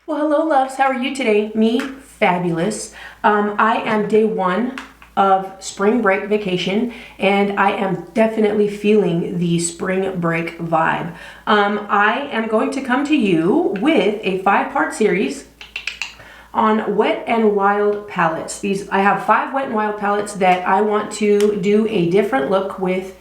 Well, hello loves, how are you today? Me, fabulous. I am day one of spring break vacation and I am definitely feeling the spring break vibe. I am going to come to you with a 5-part series on wet and wild palettes. I have 5 wet and wild palettes that I want to do a different look with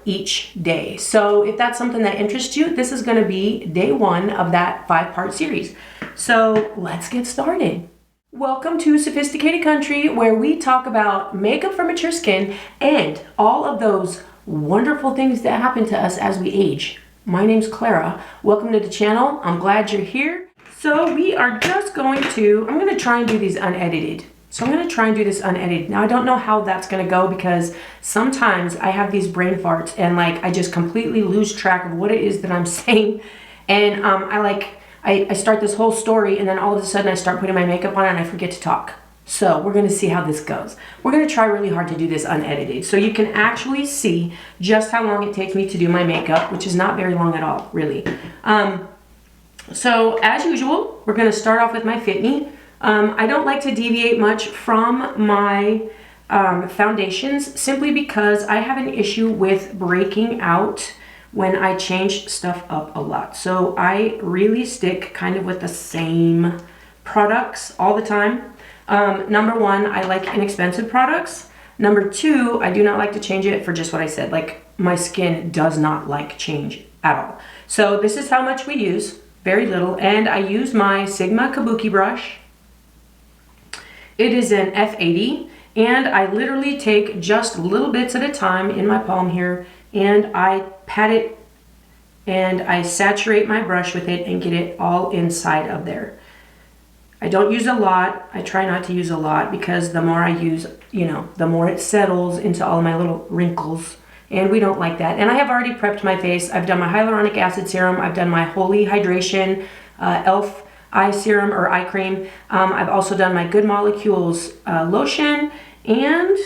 each day. So if that's something that interests you, this is going to be day one of that 5-part series. So let's get started. Welcome to Sophisticated Country, where we talk about makeup for mature skin and all of those wonderful things that happen to us as we age. My name's Clara. Welcome to the channel. I'm glad you're here. So we are just going to, I'm going to try and do these unedited. So I'm going to try and do this unedited. Now I don't know how that's going to go because sometimes I have these brain farts and I just completely lose track of what it is that I'm saying. And I start this whole story and then all of a sudden I start putting my makeup on and I forget to talk. So we're going to see how this goes. We're going to try really hard to do this unedited so you can actually see just how long it takes me to do my makeup, which is not very long at all, really. So as usual, we're going to start off with my Fit Me. I don't like to deviate much from my foundations simply because I have an issue with breaking out when I change stuff up a lot. So I really stick kind of with the same products all the time. Number one, I like inexpensive products. Number two, I do not like to change it for just what I said. Like my skin does not like change at all. So this is how much we use, very little. And I use my Sigma Kabuki brush. It is an F80 and I literally take just little bits at a time in my palm here and I pat it and I saturate my brush with it and get it all inside of there. I don't use a lot. I try not to use a lot because the more I use, the more it settles into all my little wrinkles and we don't like that. And I have already prepped my face. I've done my hyaluronic acid serum. I've done my Holy Hydration e.l.f. eye serum or eye cream. I've also done my Good Molecules lotion and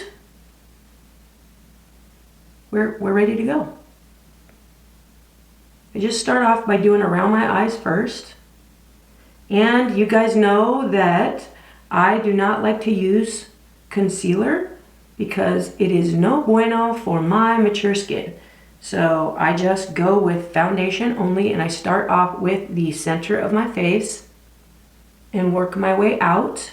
we're ready to go. I just start off by doing around my eyes first. And you guys know that I do not like to use concealer because it is no bueno for my mature skin. So I just go with foundation only and I start off with the center of my face and work my way out.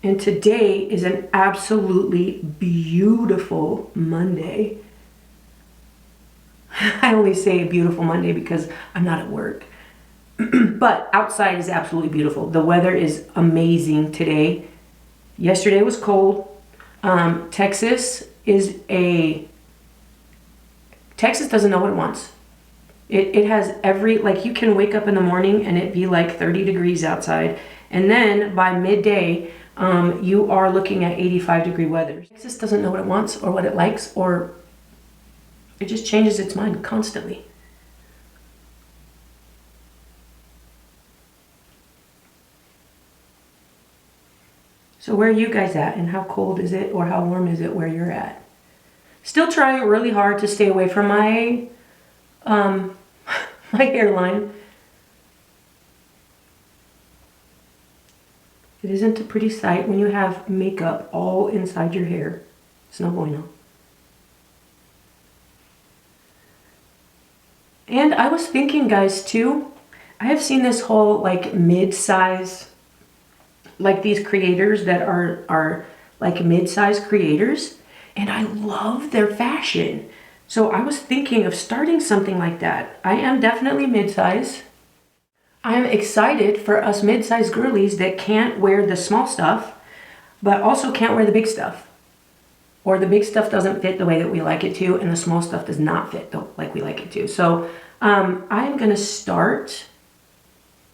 And today is an absolutely beautiful Monday. I only say beautiful Monday because I'm not at work. But outside is absolutely beautiful. The weather is amazing today. Yesterday was cold. Texas doesn't know what it wants. It has you can wake up in the morning and it be like 30 degrees outside. And then by midday, you are looking at 85-degree weather. Texas doesn't know what it wants or what it likes, or it just changes its mind constantly. So where are you guys at and how cold is it or how warm is it where you're at? Still trying really hard to stay away from my my hairline. It isn't a pretty sight when you have makeup all inside your hair. It's no bueno. And I was thinking, guys, too, I have seen this whole mid-size, these creators that are like mid-size creators, and I love their fashion. So I was thinking of starting something like that. I am definitely mid-size. I'm excited for us mid-size girlies that can't wear the small stuff, but also can't wear the big stuff. Or the big stuff doesn't fit the way that we like it to, and the small stuff does not fit like we like it to. So I'm gonna start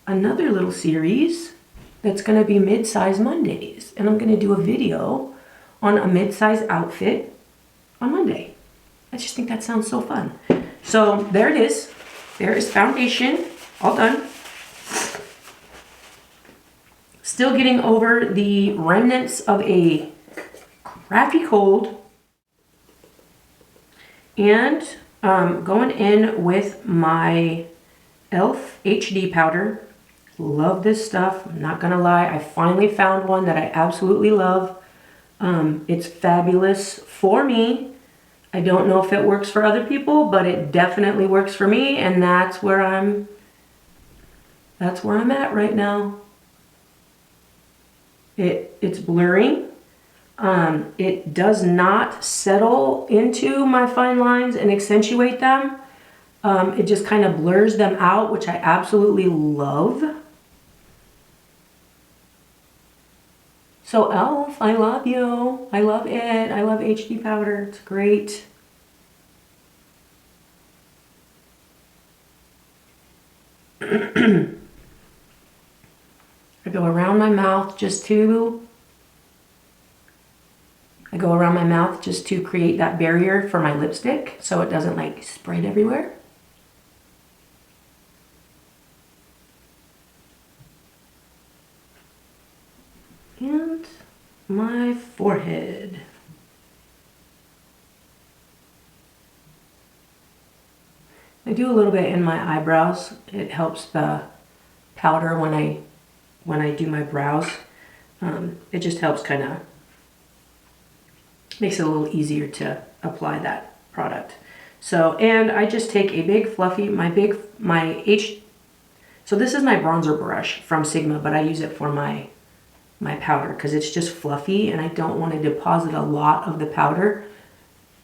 another little series that's gonna be mid-size Mondays. And I'm gonna do a video on a mid-size outfit on Monday. I just think that sounds so fun. So there it is. There is foundation, all done. Still getting over the remnants of a crafty cold. And going in with my e.l.f. HD powder. Love this stuff. I'm not gonna lie. I finally found one that I absolutely love. It's fabulous for me. I don't know if it works for other people, but it definitely works for me, and that's where I'm at right now. It's blurring. It does not settle into my fine lines and accentuate them. It just kind of blurs them out, which I absolutely love. So e.l.f., I love you. I love it. I love HD powder. It's great. I go around my mouth just to create that barrier for my lipstick so it doesn't like spread everywhere. And my forehead. I do a little bit in my eyebrows. It helps the powder when I do my brows. It just helps kind of makes it a little easier to apply that product. So, and I just take a big fluffy, so this is my bronzer brush from Sigma, but I use it for my powder because it's just fluffy and I don't want to deposit a lot of the powder.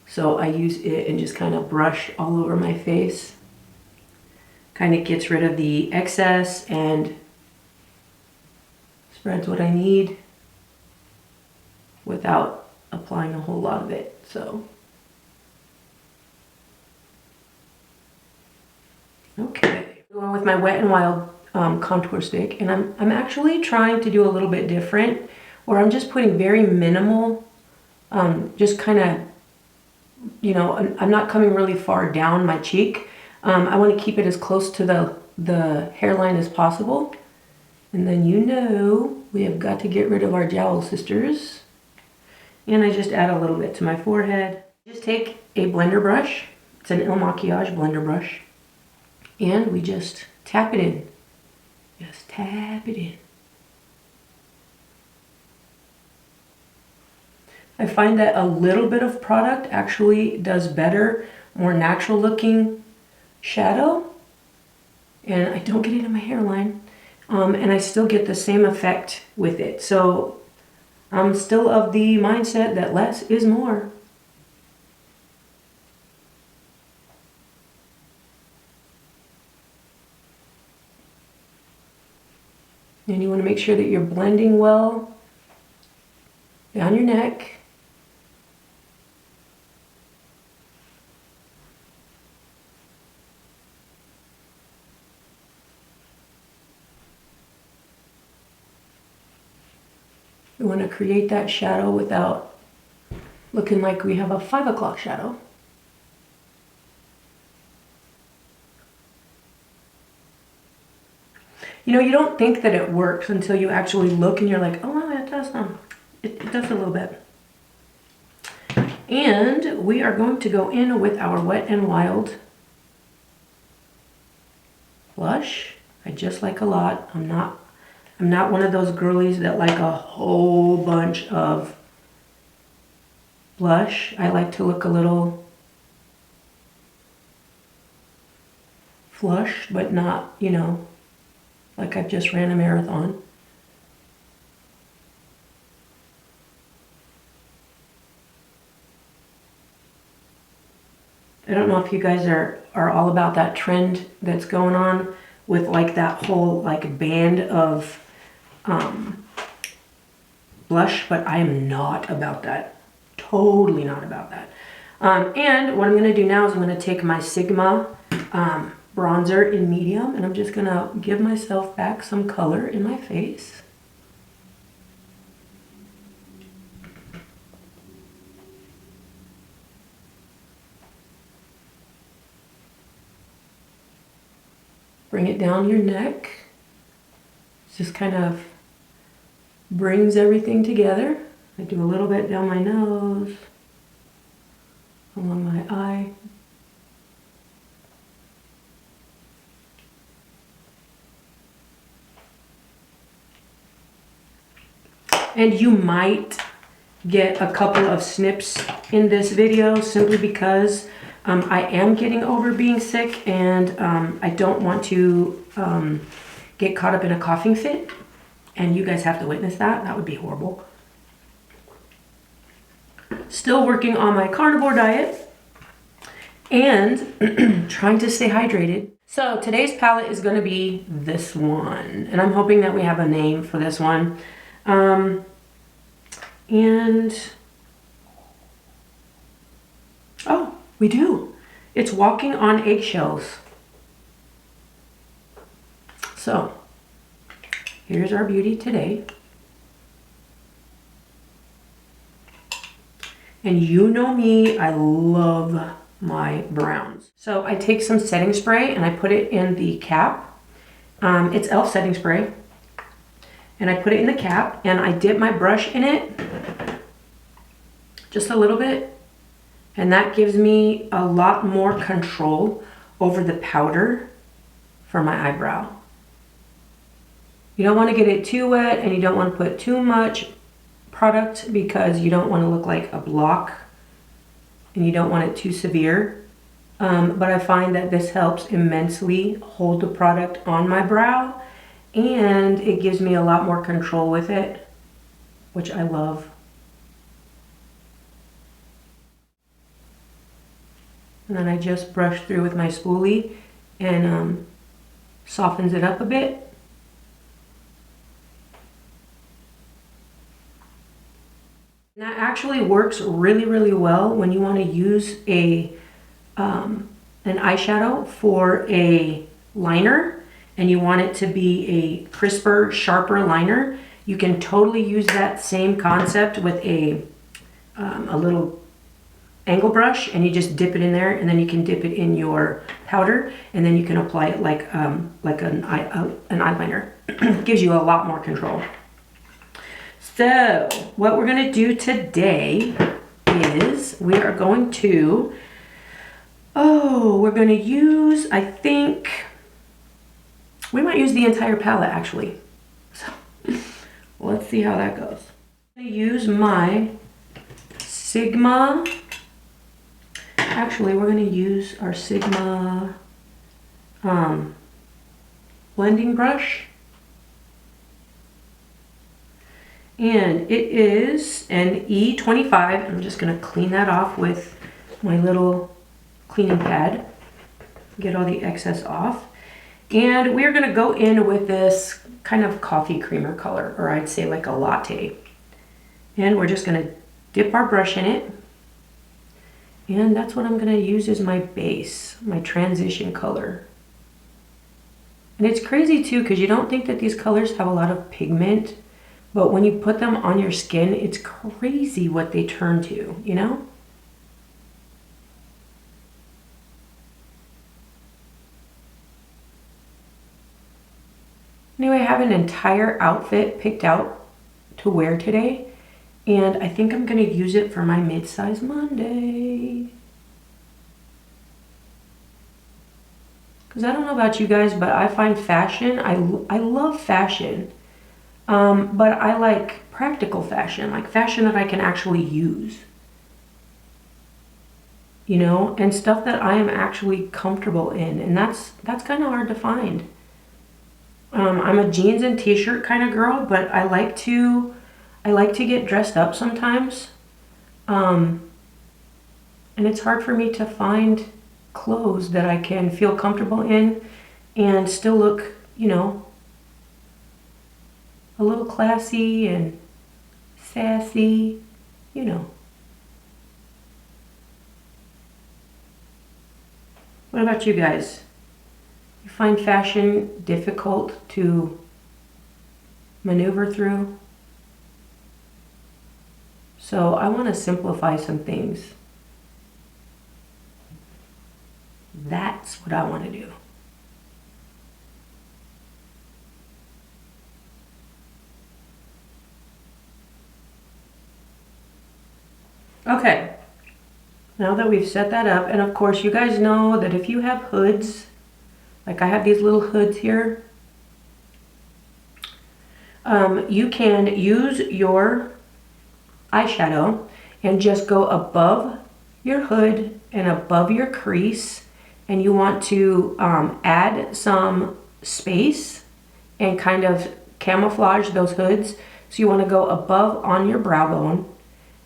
So I use it and just kind of brush all over my face. Kind of gets rid of the excess and spreads what I need without applying a whole lot of it. So, okay. Going with my Wet n Wild contour stick, and I'm actually trying to do a little bit different, where I'm just putting very minimal, just kind of, you know, I'm not coming really far down my cheek. I want to keep it as close to the hairline as possible. And then, you know, we have got to get rid of our jowl sisters. And I just add a little bit to my forehead. Just take a blender brush. It's an Il Makiage blender brush. And we just tap it in. Just tap it in. I find that a little bit of product actually does better, more natural looking shadow. And I don't get it in my hairline. And I still get the same effect with it. So I'm still of the mindset that less is more. And you want to make sure that you're blending well down your neck. We want to create that shadow without looking like we have a 5 o'clock shadow. You know, you don't think that it works until you actually look and you're like, oh, wow, it does. It does a little bit. And we are going to go in with our Wet n Wild blush. I just like a lot. I'm not one of those girlies that like a whole bunch of blush. I like to look a little flushed, but not, you know, like I've just ran a marathon. I don't know if you guys are all about that trend that's going on with like that whole like band of blush, but I am not about that. Totally not about that. And what I'm going to do now is I'm going to take my Sigma bronzer in medium, and I'm just going to give myself back some color in my face. Bring it down your neck. Just kind of brings everything together. I do a little bit down my nose, along my eye. And you might get a couple of snips in this video simply because I am getting over being sick, and I don't want to get caught up in a coughing fit, and you guys have to witness that. That would be horrible. Still working on my carnivore diet and trying to stay hydrated. So today's palette is going to be this one, and I'm hoping that we have a name for this one. Oh, we do. It's Walking on Eggshells. So here's our beauty today. And you know me, I love my browns. So I take some setting spray and I put it in the cap. It's e.l.f. setting spray. And I put it in the cap and I dip my brush in it just a little bit. And that gives me a lot more control over the powder for my eyebrow. You don't want to get it too wet and you don't want to put too much product because you don't want to look like a block and you don't want it too severe. But I find that this helps immensely hold the product on my brow, and it gives me a lot more control with it, which I love. And then I just brush through with my spoolie and softens it up a bit. And that actually works really, really well when you want to use an eyeshadow for a liner and you want it to be a crisper, sharper liner. You can totally use that same concept with a little angle brush, and you just dip it in there, and then you can dip it in your powder, and then you can apply it like an eyeliner. It gives you a lot more control. So what we're going to do today is we are going to, we're going to use, I think, we might use the entire palette actually. So let's see how that goes. I'm going to use my Sigma, actually we're going to use our Sigma blending brush. And it is an E25. I'm just going to clean that off with my little cleaning pad. Get all the excess off. And we're going to go in with this kind of coffee creamer color, or I'd say like a latte. And we're just going to dip our brush in it. And that's what I'm going to use as my base, my transition color. And it's crazy too, because you don't think that these colors have a lot of pigment. But when you put them on your skin, it's crazy what they turn to, you know? Anyway, I have an entire outfit picked out to wear today, and I think I'm going to use it for my mid-size Monday. Because I don't know about you guys, but I find fashion, I love fashion. But I like practical fashion, like fashion that I can actually use. You know, and stuff that I am actually comfortable in, and that's kind of hard to find. I'm a jeans and t-shirt kind of girl, but I like to get dressed up sometimes. And it's hard for me to find clothes that I can feel comfortable in and still look, you know, a little classy and sassy, you know. What about you guys? You find fashion difficult to maneuver through? So I want to simplify some things. That's what I want to do. Okay, now that we've set that up, and of course you guys know that if you have hoods, like I have these little hoods here, you can use your eyeshadow and just go above your hood and above your crease, and you want to add some space and kind of camouflage those hoods. So you want to go above on your brow bone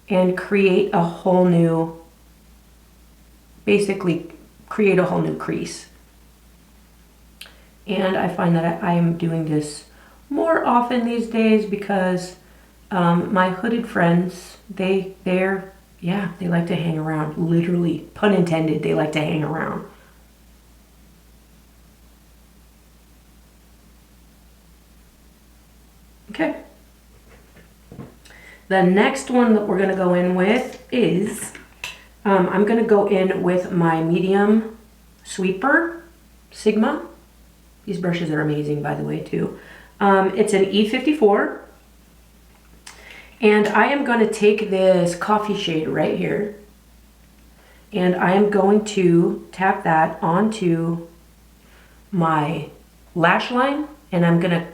and create a whole new, basically create a whole new crease. And I find that I am doing this more often these days because my hooded friends, they like to hang around. Literally, pun intended, they like to hang around. Okay. The next one that we're gonna go in with is, I'm gonna go in with my medium sweeper, Sigma. These brushes are amazing, by the way, too. It's an E54. And I am gonna take this coffee shade right here, and I am going to tap that onto my lash line, and I'm gonna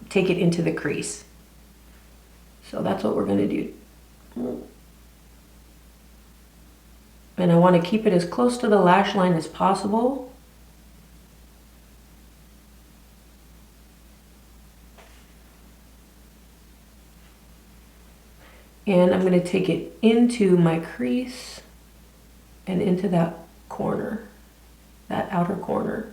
take it into the crease. So that's what we're gonna do. And I wanna keep it as close to the lash line as possible. And I'm gonna take it into my crease and into that corner, that outer corner.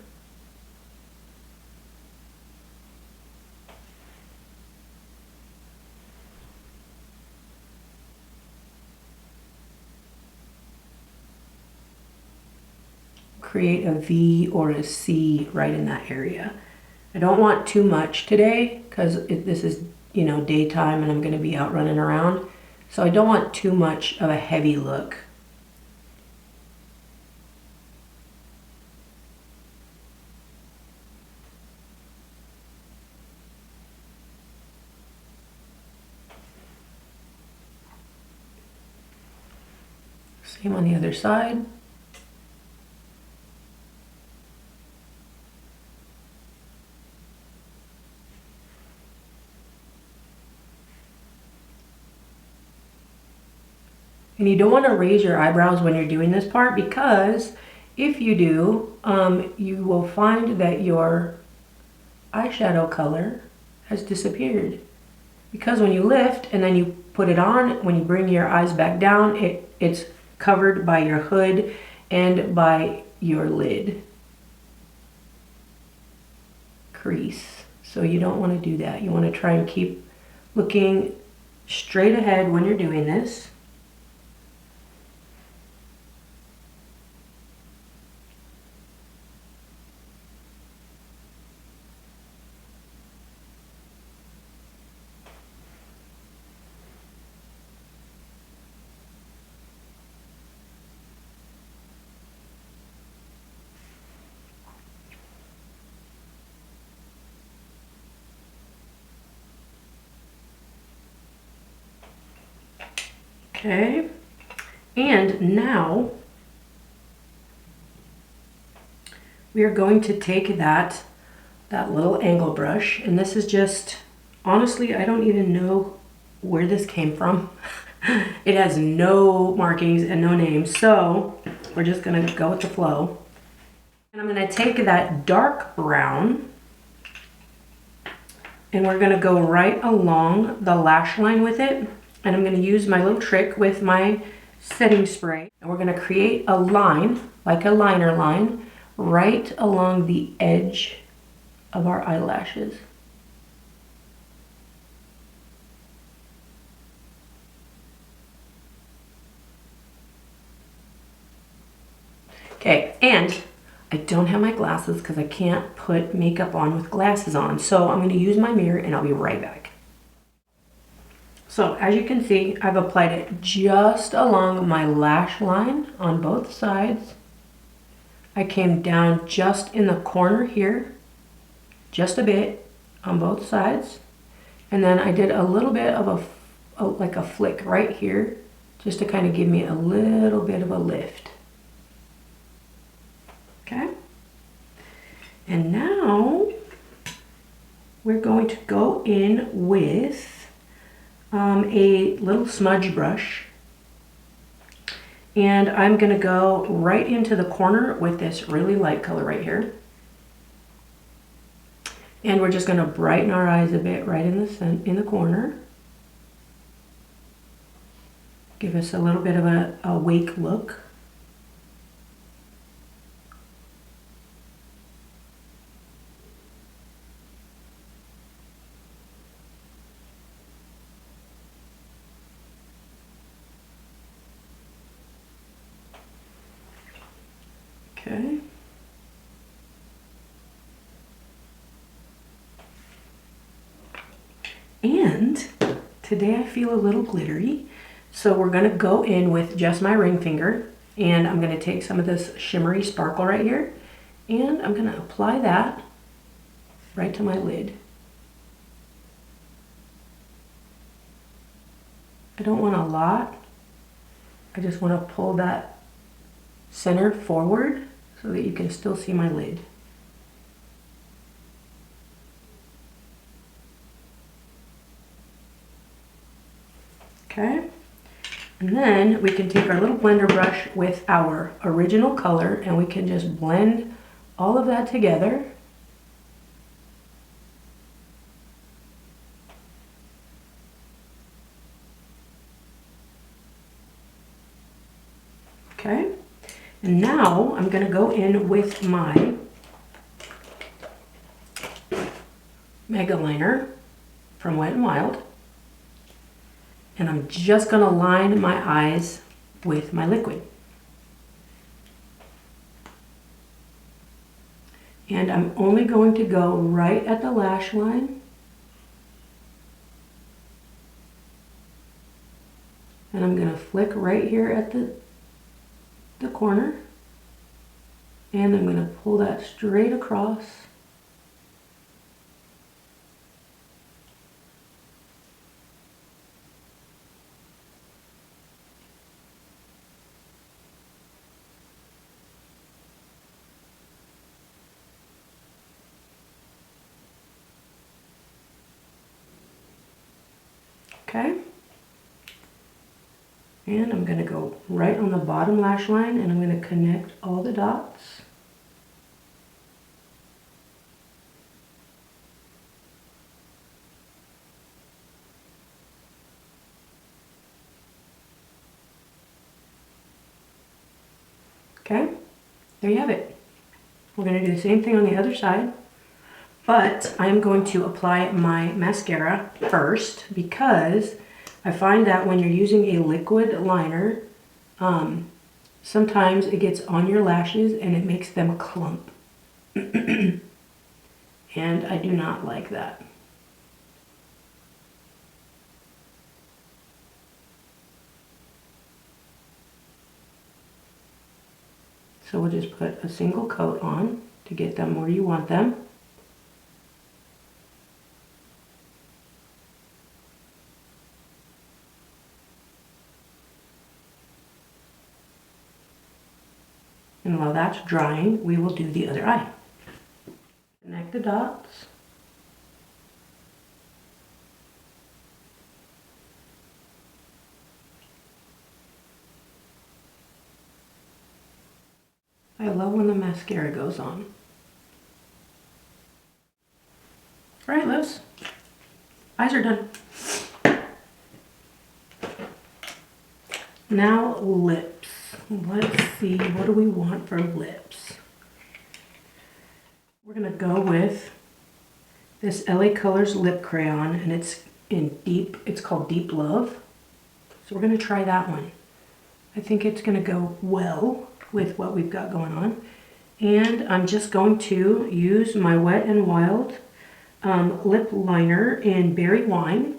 Create a V or a C right in that area. I don't want too much today because this is, you know, daytime and I'm going to be out running around. So I don't want too much of a heavy look. Same on the other side. And you don't want to raise your eyebrows when you're doing this part, because if you do, you will find that your eyeshadow color has disappeared. Because when you lift and then you put it on, when you bring your eyes back down, it's covered by your hood and by your lid crease. So you don't want to do that. You want to try and keep looking straight ahead when you're doing this. Okay, and now we are going to take that little angle brush, and this is just, honestly, I don't even know where this came from. It has no markings and no names, so we're just gonna go with the flow. And I'm gonna take that dark brown and we're gonna go right along the lash line with it. And I'm going to use my little trick with my setting spray. And we're going to create a line, like a liner line, right along the edge of our eyelashes. Okay, and I don't have my glasses because I can't put makeup on with glasses on. So I'm going to use my mirror and I'll be right back. So as you can see, I've applied it just along my lash line on both sides. I came down just in the corner here, just a bit on both sides. And then I did a little bit of like a flick right here just to kind of give me a little bit of a lift. Okay? And now we're going to go in with a little smudge brush. And I'm going to go right into the corner with this really light color right here. And we're just going to brighten our eyes a bit right in the corner. Give us a little bit of a awake look. Okay. And today I feel a little glittery, so we're going to go in with just my ring finger, and I'm going to take some of this shimmery sparkle right here, and I'm going to apply that right to my lid. I don't want a lot. I just want to pull that center forward so that you can still see my lid. Okay, and then we can take our little blender brush with our original color and we can just blend all of that together. Okay, and now I'm going to go in with my Mega Liner from Wet n Wild. And I'm just going to line my eyes with my liquid. And I'm only going to go right at the lash line. And I'm going to flick right here at the corner. And I'm going to pull that straight across. Okay, and I'm going to go right on the bottom lash line and I'm going to connect all the dots. Okay, there you have it. We're going to do the same thing on the other side. But I'm going to apply my mascara first because I find that when you're using a liquid liner, sometimes it gets on your lashes and it makes them clump. And I do not like that. So we'll just put a single coat on to get them where you want them. And while that's drying, we will do the other eye. Connect the dots. I love when the mascara goes on. All right, Liz. Eyes are done. Now lips. Let's see, what do we want for lips? We're gonna go with this LA Colors lip crayon, and it's called Deep Love. So we're gonna try that one. I think it's gonna go well with what we've got going on. And I'm just going to use my Wet n Wild lip liner in Berry Wine.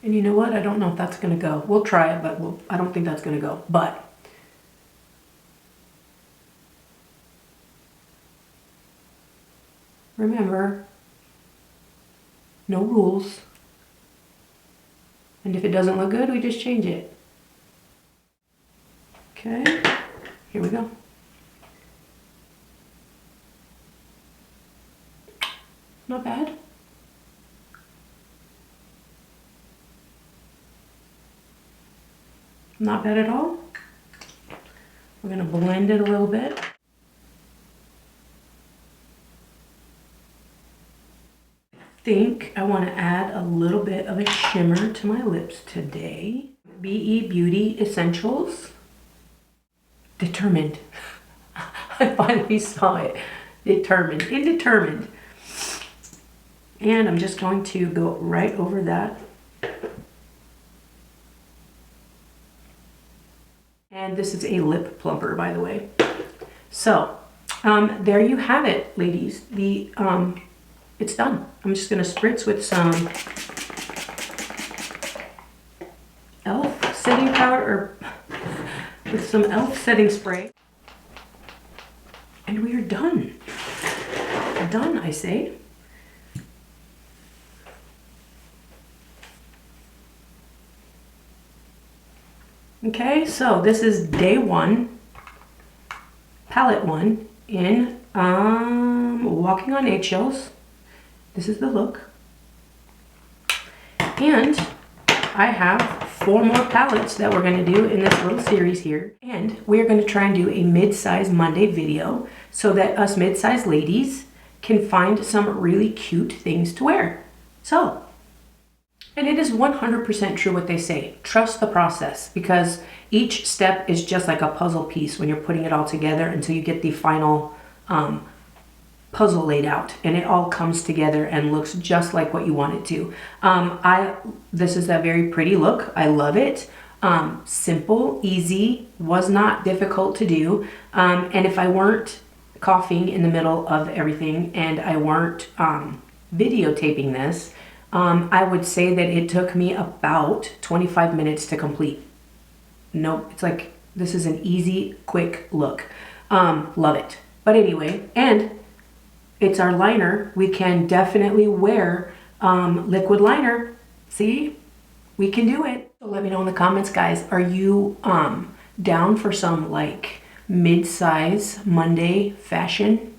And you know what? I don't know if that's gonna go. We'll try it, but I don't think that's gonna go. But remember, no rules. And if it doesn't look good, we just change it. Okay, here we go. Not bad. Not bad at all. We're gonna blend it a little bit. I think I want to add a little bit of a shimmer to my lips today. BE Beauty Essentials. Determined. I finally saw it. Determined. Indetermined. And I'm just going to go right over that. And this is a lip plumper, by the way. So, there you have it, ladies. It's done. I'm just gonna spritz with some e.l.f. setting powder, or with some e.l.f. setting spray. And we are done. Done, I say. Okay, so this is day one, palette one in Walking on Eggshells. This is the look. And I have 4 more palettes that we're going to do in this little series here. And we're going to try and do a mid-size Monday video so that us mid-size ladies can find some really cute things to wear. So, and it is 100% true what they say. Trust the process, because each step is just like a puzzle piece when you're putting it all together until you get the final puzzle laid out, and it all comes together and looks just like what you want it to. This is a very pretty look. I love it. Simple, easy, was not difficult to do. And if I weren't coughing in the middle of everything and I weren't videotaping this, I would say that it took me about 25 minutes to complete. Nope, it's like, this is an easy, quick look. Love it. But anyway, and it's our liner. We can definitely wear liquid liner. See, we can do it. So let me know in the comments, guys. Are you down for some like mid-size Monday fashion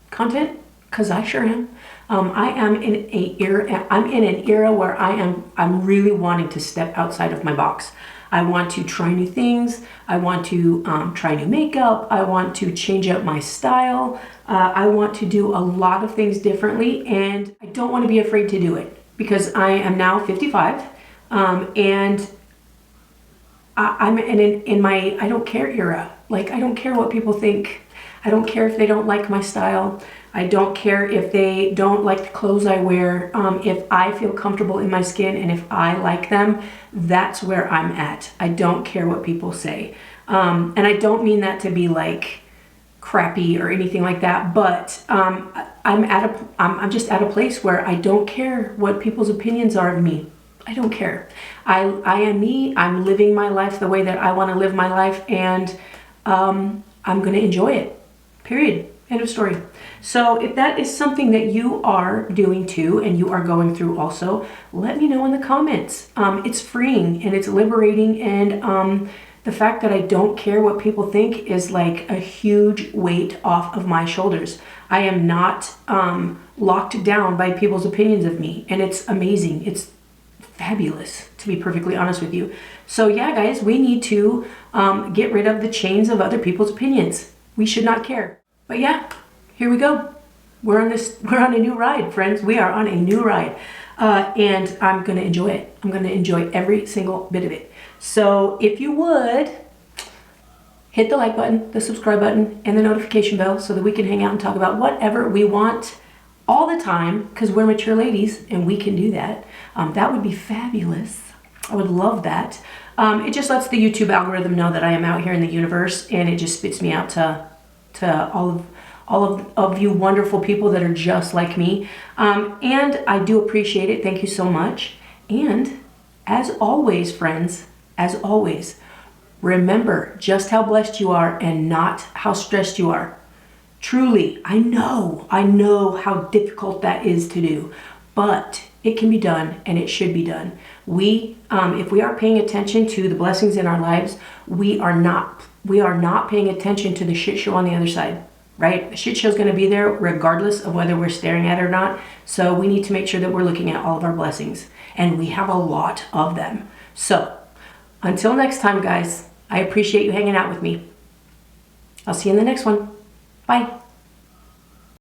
content? Cause I sure am. I am in an era where I'm really wanting to step outside of my box. I want to try new things. I want to try new makeup. I want to change up my style. I want to do a lot of things differently, and I don't want to be afraid to do it because I am now 55, and I'm in my I don't care era. Like, I don't care what people think. I don't care if they don't like my style. I don't care if they don't like the clothes I wear. If I feel comfortable in my skin and if I like them, that's where I'm at. I don't care what people say. And I don't mean that to be like crappy or anything like that, but I'm just at a place where I don't care what people's opinions are of me. I don't care. I am me. I'm living my life the way that I want to live my life, and I'm going to enjoy it. Period. End of story. So if that is something that you are doing too, and you are going through also, let me know in the comments. It's freeing and it's liberating, and the fact that I don't care what people think is like a huge weight off of my shoulders. I am not locked down by people's opinions of me, and it's amazing. It's fabulous, to be perfectly honest with you. So yeah, guys, we need to get rid of the chains of other people's opinions. We should not care. But yeah, here we go. We're on a new ride, friends. We are on a new ride. And I'm gonna enjoy it. I'm gonna enjoy every single bit of it. So if you would, hit the like button, the subscribe button, and the notification bell so that we can hang out and talk about whatever we want all the time, because we're mature ladies and we can do that. That would be fabulous. I would love that. It just lets the YouTube algorithm know that I am out here in the universe, and it just spits me out to all of you wonderful people that are just like me. And I do appreciate it. Thank you so much. And as always, friends, as always, remember just how blessed you are and not how stressed you are. Truly, I know how difficult that is to do, but it can be done and it should be done. If we are paying attention to the blessings in our lives, we are not paying attention to the shit show on the other side, right? The shit show is going to be there regardless of whether we're staring at it or not. So we need to make sure that we're looking at all of our blessings, and we have a lot of them. So until next time, guys, I appreciate you hanging out with me. I'll see you in the next one. Bye.